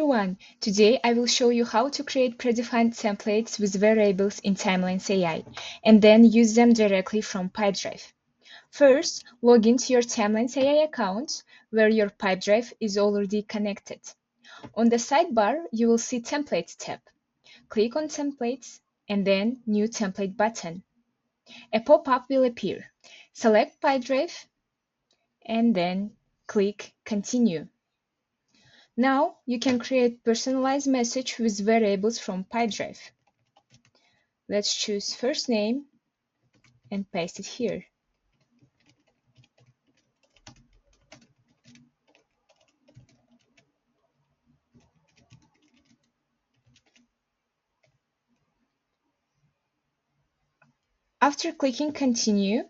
everyone! Today I will show you how to create predefined templates with variables in TimelinesAI and then use them directly from Pipedrive. First, log into your TimelinesAI account where your Pipedrive is already connected. On the sidebar, you will see Templates tab. Click on Templates and then New Template button. A pop-up will appear. Select Pipedrive and then click Continue. Now you can create personalized message with variables from Pipedrive. Let's choose first name and paste it here. After clicking Continue,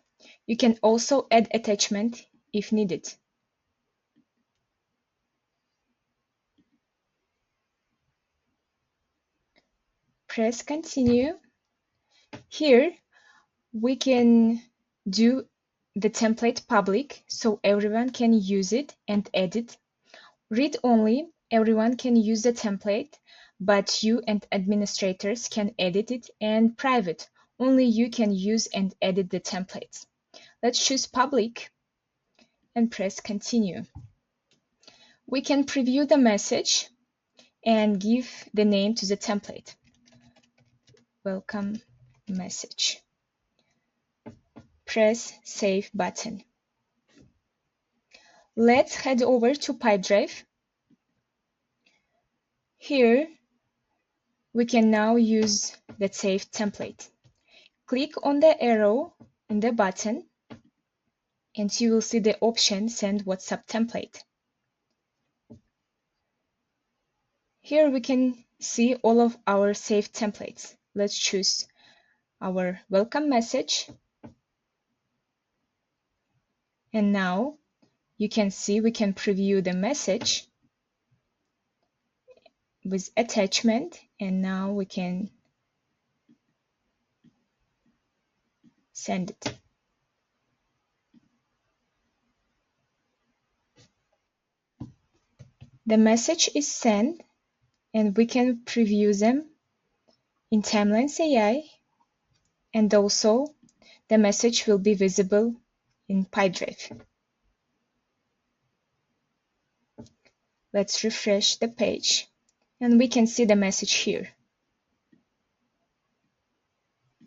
you can also add attachment if needed. Press Continue. Here, we can do the template public so everyone can use it and edit. Read only, everyone can use the template, but you and administrators can edit it, and private, only you can use and edit the templates. Let's choose public and press continue. We can preview the message and give the name to the template. Welcome message. Press save button. Let's head over to Pipedrive. Here, we can now use the saved template. Click on the arrow in the button and you will see the option Send WhatsApp template. Here we can see all of our saved templates. Let's choose our welcome message. And now you can see we can preview the message with attachment, and now we can send it. The message is sent and we can preview them in TimelinesAI, and also the message will be visible in Pipedrive. Let's refresh the page and we can see the message here.